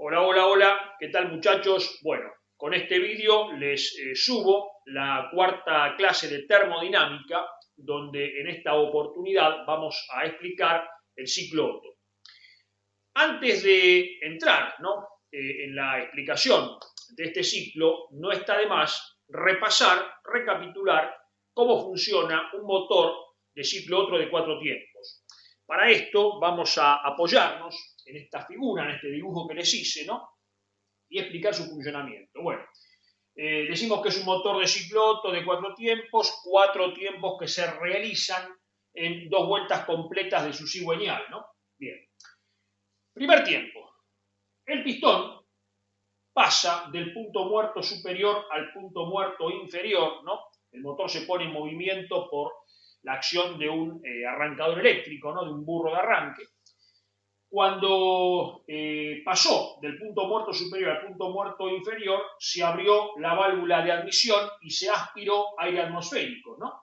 Hola, hola, hola, ¿qué tal muchachos? Bueno, con este vídeo les subo la cuarta clase de termodinámica, donde en esta oportunidad vamos a explicar el ciclo Otto. Antes de entrar en la explicación de este ciclo, no está de más recapitular cómo funciona un motor de ciclo Otto de 4 tiempos. Para esto vamos a apoyarnos en esta figura, en este dibujo que les hice, ¿no? Y explicar su funcionamiento. Bueno, decimos que es un motor de ciclo Otto de 4 tiempos que se realizan en 2 vueltas completas de su cigüeñal, ¿no? Bien. Primer tiempo. El pistón pasa del punto muerto superior al punto muerto inferior, ¿no? El motor se pone en movimiento por la acción de un arrancador eléctrico, ¿no? De un burro de arranque. Cuando pasó del punto muerto superior al punto muerto inferior, se abrió la válvula de admisión y se aspiró aire atmosférico, ¿no?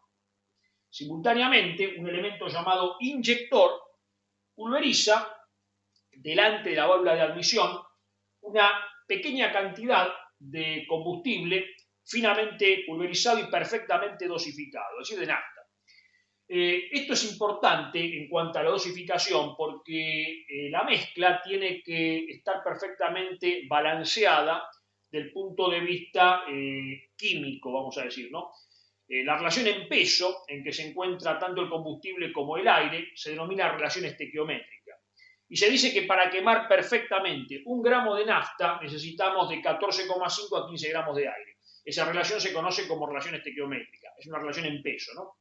Simultáneamente, un elemento llamado inyector pulveriza delante de la válvula de admisión una pequeña cantidad de combustible finamente pulverizado y perfectamente dosificado, es decir, de nafta. Esto es importante en cuanto a la dosificación porque la mezcla tiene que estar perfectamente balanceada del punto de vista químico, vamos a decir, ¿no? La relación en peso en que se encuentra tanto el combustible como el aire se denomina relación estequiométrica. Y se dice que para quemar perfectamente 1 gramo de nafta necesitamos de 14,5 a 15 gramos de aire. Esa relación se conoce como relación estequiométrica, es una relación en peso, ¿no?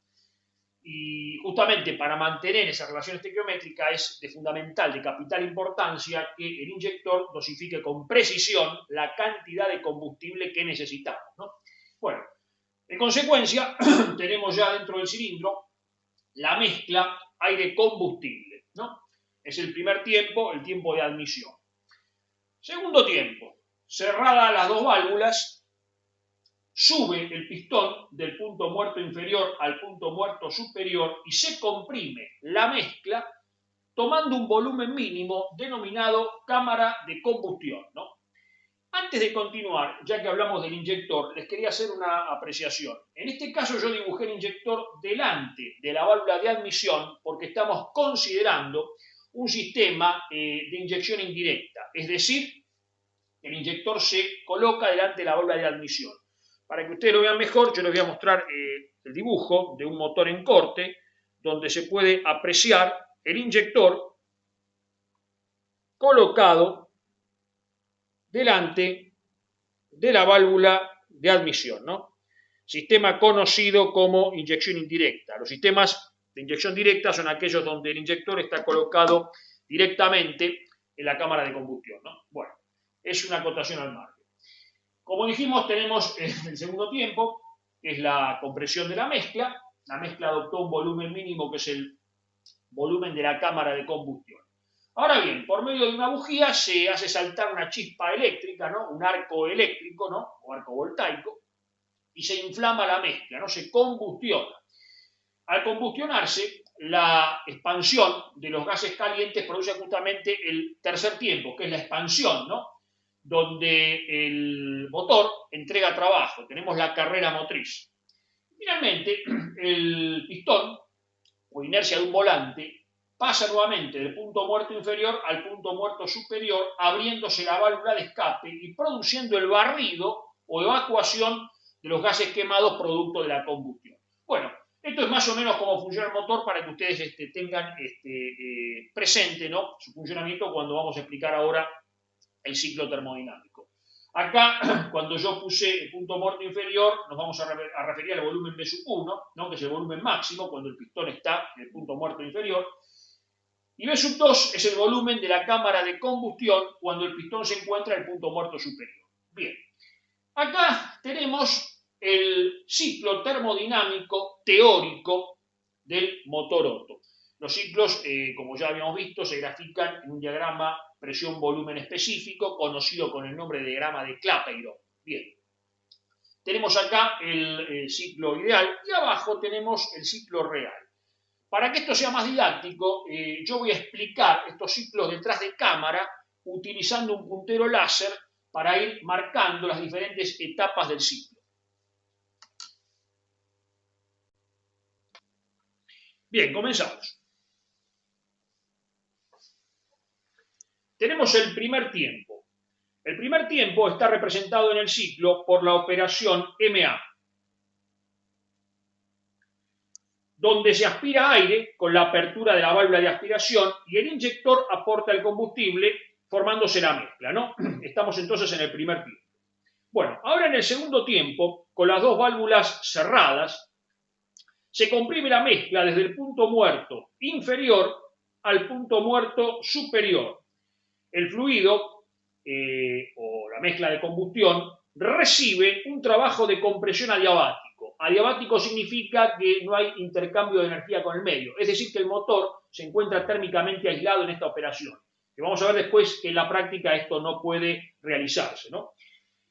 Y justamente para mantener esa relación estequiométrica es de fundamental, de capital importancia, que el inyector dosifique con precisión la cantidad de combustible que necesitamos, ¿no? Bueno, en consecuencia, tenemos ya dentro del cilindro la mezcla aire-combustible, ¿no? Es el primer tiempo, el tiempo de admisión. Segundo tiempo, cerradas las 2 válvulas, sube el pistón del punto muerto inferior al punto muerto superior y se comprime la mezcla tomando un volumen mínimo denominado cámara de combustión, ¿no? Antes de continuar, ya que hablamos del inyector, les quería hacer una apreciación. En este caso yo dibujé el inyector delante de la válvula de admisión porque estamos considerando un sistema de inyección indirecta, es decir, el inyector se coloca delante de la válvula de admisión. Para que ustedes lo vean mejor, yo les voy a mostrar el dibujo de un motor en corte, donde se puede apreciar el inyector colocado delante de la válvula de admisión, ¿no? Sistema conocido como inyección indirecta. Los sistemas de inyección directa son aquellos donde el inyector está colocado directamente en la cámara de combustión, ¿no? Bueno, es una acotación al margen. Como dijimos, tenemos el segundo tiempo, que es la compresión de la mezcla. La mezcla adoptó un volumen mínimo, que es el volumen de la cámara de combustión. Ahora bien, por medio de una bujía se hace saltar una chispa eléctrica, ¿no? Un arco eléctrico, ¿no? O arco voltaico, y se inflama la mezcla, ¿no? Se combustiona. Al combustionarse, la expansión de los gases calientes produce justamente el tercer tiempo, que es la expansión, ¿no? Donde el motor entrega trabajo, tenemos la carrera motriz. Finalmente, el pistón, o inercia de un volante, pasa nuevamente del punto muerto inferior al punto muerto superior, abriéndose la válvula de escape y produciendo el barrido o evacuación de los gases quemados producto de la combustión. Bueno, esto es más o menos cómo funciona el motor para que ustedes tengan presente, ¿no? Su funcionamiento cuando vamos a explicar ahora el ciclo termodinámico. Acá, cuando yo puse el punto muerto inferior, nos vamos a referir al volumen B sub 1, ¿no? Que es el volumen máximo cuando el pistón está en el punto muerto inferior. Y B sub 2 es el volumen de la cámara de combustión cuando el pistón se encuentra en el punto muerto superior. Bien, acá tenemos el ciclo termodinámico teórico del motor Otto. Los ciclos, como ya habíamos visto, se grafican en un diagrama presión-volumen específico, conocido con el nombre de diagrama de Clapeyron. Bien, tenemos acá el ciclo ideal y abajo tenemos el ciclo real. Para que esto sea más didáctico, yo voy a explicar estos ciclos detrás de cámara utilizando un puntero láser para ir marcando las diferentes etapas del ciclo. Bien, comenzamos. Tenemos el primer tiempo. El primer tiempo está representado en el ciclo por la operación MA, donde se aspira aire con la apertura de la válvula de aspiración y el inyector aporta el combustible formándose la mezcla, ¿no? Estamos entonces en el primer tiempo. Bueno, ahora en el segundo tiempo, con las dos válvulas cerradas, se comprime la mezcla desde el punto muerto inferior al punto muerto superior. El fluido o la mezcla de combustión recibe un trabajo de compresión adiabático. Adiabático significa que no hay intercambio de energía con el medio, es decir, que el motor se encuentra térmicamente aislado en esta operación. Que vamos a ver después que en la práctica esto no puede realizarse, ¿no?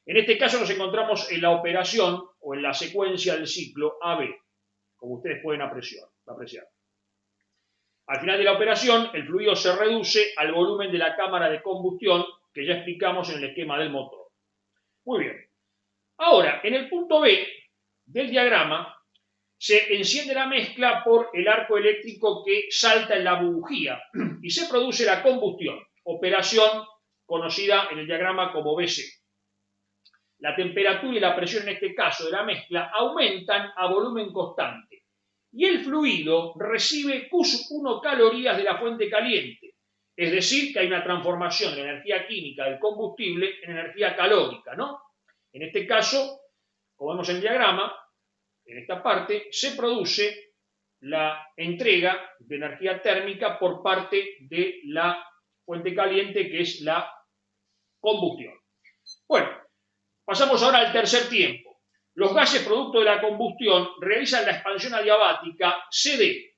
En este caso nos encontramos en la operación o en la secuencia del ciclo AB, como ustedes pueden apreciar. Al final de la operación, el fluido se reduce al volumen de la cámara de combustión que ya explicamos en el esquema del motor. Muy bien. Ahora, en el punto B del diagrama, se enciende la mezcla por el arco eléctrico que salta en la bujía y se produce la combustión, operación conocida en el diagrama como BC. La temperatura y la presión en este caso de la mezcla aumentan a volumen constante y el fluido recibe Q1 calorías de la fuente caliente, es decir, que hay una transformación de la energía química del combustible en energía calórica, ¿no? En este caso, como vemos en el diagrama, en esta parte se produce la entrega de energía térmica por parte de la fuente caliente, que es la combustión. Bueno, pasamos ahora al tercer tiempo. Los gases producto de la combustión realizan la expansión adiabática CD.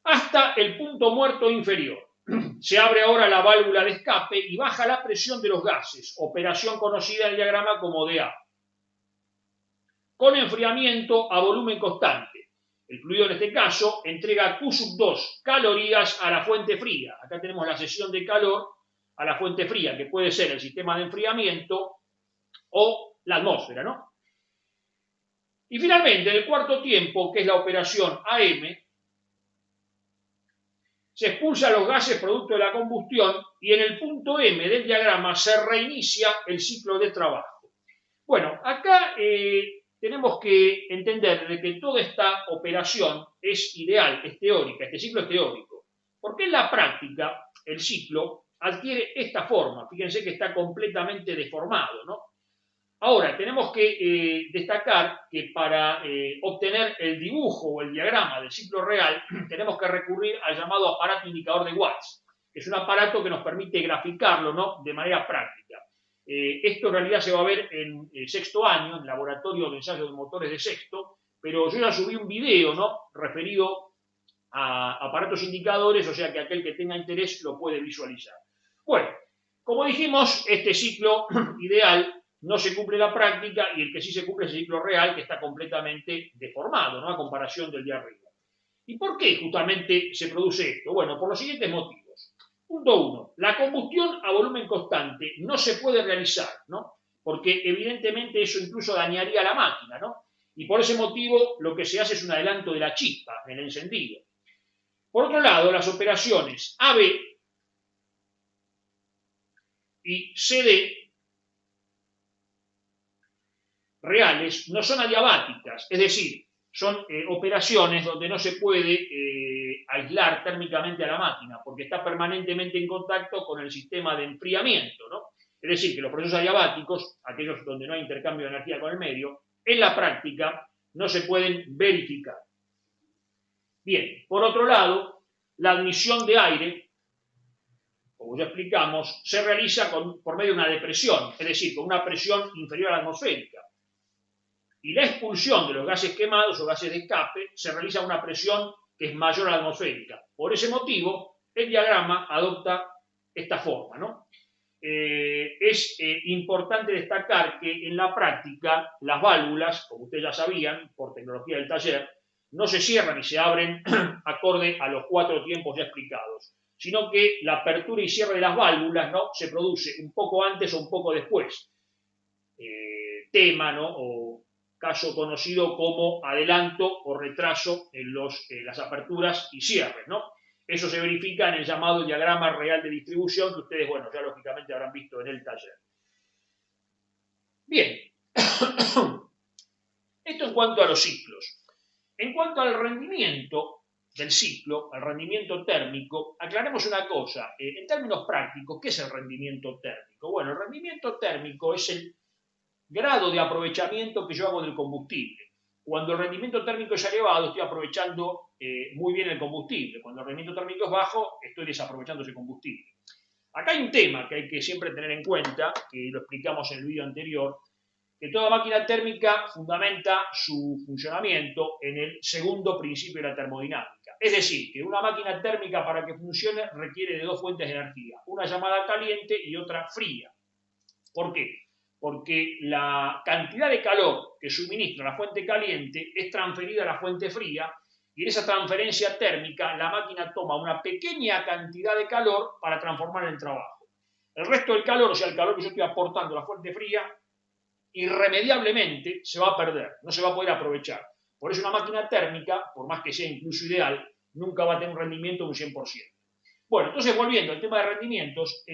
Hasta el punto muerto inferior. Se abre ahora la válvula de escape y baja la presión de los gases, operación conocida en el diagrama como DA, con enfriamiento a volumen constante. El fluido en este caso entrega Q2 calorías a la fuente fría. Acá tenemos la cesión de calor a la fuente fría, que puede ser el sistema de enfriamiento o la atmósfera, ¿no? Y finalmente, en el cuarto tiempo, que es la operación AM, se expulsan los gases producto de la combustión y en el punto M del diagrama se reinicia el ciclo de trabajo. Bueno, acá tenemos que entender de que toda esta operación es ideal, es teórica, este ciclo es teórico, porque en la práctica el ciclo adquiere esta forma. Fíjense que está completamente deformado, ¿no? Ahora, tenemos que destacar que para obtener el dibujo o el diagrama del ciclo real, tenemos que recurrir al llamado aparato indicador de Watts, que es un aparato que nos permite graficarlo, ¿no?, de manera práctica. Esto en realidad se va a ver en sexto año, en el laboratorio de ensayo de motores de sexto, pero yo ya subí un video, ¿no?, referido a aparatos indicadores, o sea que aquel que tenga interés lo puede visualizar. Bueno, como dijimos, este ciclo ideal no se cumple en la práctica y el que sí se cumple es el ciclo real, que está completamente deformado, ¿no?, a comparación del de arriba. ¿Y por qué justamente se produce esto? Bueno, por los siguientes motivos. Punto 1. La combustión a volumen constante no se puede realizar, ¿no?, porque evidentemente eso incluso dañaría la máquina, ¿no? Y por ese motivo lo que se hace es un adelanto de la chispa en el encendido. Por otro lado, las operaciones AB y CD reales no son adiabáticas, es decir, son operaciones donde no se puede aislar térmicamente a la máquina, porque está permanentemente en contacto con el sistema de enfriamiento, ¿no? Es decir, que los procesos adiabáticos, aquellos donde no hay intercambio de energía con el medio, en la práctica no se pueden verificar. Bien, por otro lado, la admisión de aire, como ya explicamos, se realiza por medio de una depresión, es decir, con una presión inferior a la atmosférica. Y la expulsión de los gases quemados o gases de escape se realiza a una presión que es mayor a la atmosférica. Por ese motivo, el diagrama adopta esta forma, ¿no? Es importante destacar que en la práctica las válvulas, como ustedes ya sabían, por tecnología del taller, no se cierran y se abren acorde a los 4 tiempos ya explicados, sino que la apertura y cierre de las válvulas, ¿no?, se produce un poco antes o un poco después. Tema, ¿no?, o caso conocido como adelanto o retraso en las aperturas y cierres, ¿no? Eso se verifica en el llamado diagrama real de distribución, que ustedes, bueno, ya lógicamente habrán visto en el taller. Bien, esto en cuanto a los ciclos. En cuanto al rendimiento del ciclo, al rendimiento térmico, aclaremos una cosa. En términos prácticos, ¿qué es el rendimiento térmico? Bueno, el rendimiento térmico es el grado de aprovechamiento que yo hago del combustible. Cuando el rendimiento térmico es elevado, estoy aprovechando muy bien el combustible. Cuando el rendimiento térmico es bajo, estoy desaprovechando ese combustible. Acá hay un tema que hay que siempre tener en cuenta, que lo explicamos en el vídeo anterior, que toda máquina térmica fundamenta su funcionamiento en el segundo principio de la termodinámica. Es decir, que una máquina térmica para que funcione requiere de 2 fuentes de energía, una llamada caliente y otra fría. ¿Por qué? Porque la cantidad de calor que suministra la fuente caliente es transferida a la fuente fría y en esa transferencia térmica la máquina toma una pequeña cantidad de calor para transformar en trabajo. El resto del calor, o sea, el calor que yo estoy aportando a la fuente fría, irremediablemente se va a perder, no se va a poder aprovechar. Por eso una máquina térmica, por más que sea incluso ideal, nunca va a tener un rendimiento de un 100%. Bueno, entonces volviendo al tema de rendimientos,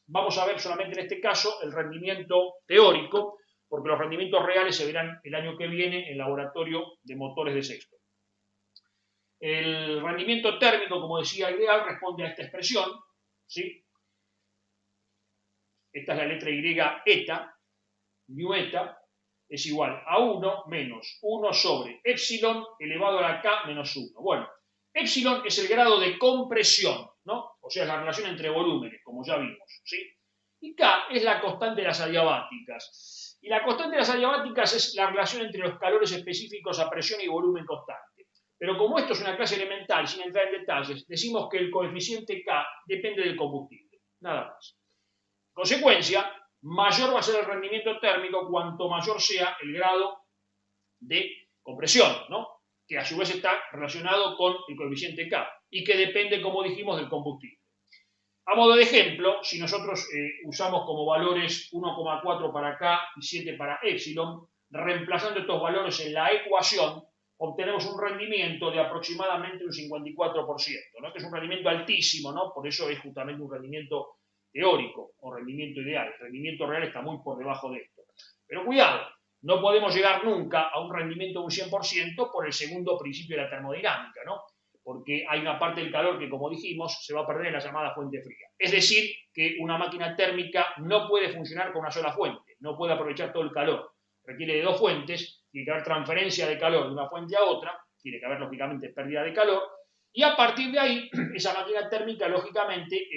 vamos a ver solamente en este caso el rendimiento teórico, porque los rendimientos reales se verán el año que viene en el laboratorio de motores de sexto. El rendimiento térmico, como decía, ideal, responde a esta expresión, ¿sí? Esta es la letra Y eta, mu eta, es igual a 1 menos 1 sobre epsilon elevado a la k menos 1. Bueno, epsilon es el grado de compresión, ¿no? O sea, la relación entre volúmenes, como ya vimos, ¿sí? Y K es la constante de las adiabáticas. Y la constante de las adiabáticas es la relación entre los calores específicos a presión y volumen constante. Pero como esto es una clase elemental, sin entrar en detalles, decimos que el coeficiente K depende del combustible, nada más. En consecuencia, mayor va a ser el rendimiento térmico cuanto mayor sea el grado de compresión, ¿no?, que a su vez está relacionado con el coeficiente K y que depende, como dijimos, del combustible. A modo de ejemplo, si nosotros usamos como valores 1,4 para K y 7 para epsilon, reemplazando estos valores en la ecuación, obtenemos un rendimiento de aproximadamente un 54%, ¿no?, que es un rendimiento altísimo, ¿no? Por eso es justamente un rendimiento teórico o rendimiento ideal. El rendimiento real está muy por debajo de esto. Pero cuidado, no podemos llegar nunca a un rendimiento de un 100% por el segundo principio de la termodinámica, ¿no? Porque hay una parte del calor que, como dijimos, se va a perder en la llamada fuente fría. Es decir, que una máquina térmica no puede funcionar con una sola fuente, no puede aprovechar todo el calor. Requiere de 2 fuentes, tiene que haber transferencia de calor de una fuente a otra, tiene que haber, lógicamente, pérdida de calor, y a partir de ahí, esa máquina térmica, lógicamente,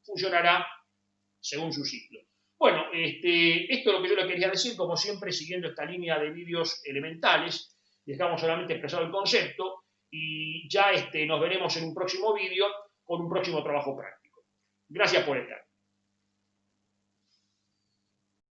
funcionará según su ciclo. Bueno, esto es lo que yo le quería decir, como siempre, siguiendo esta línea de vídeos elementales. Dejamos solamente expresado el concepto y ya nos veremos en un próximo vídeo con un próximo trabajo práctico. Gracias por estar.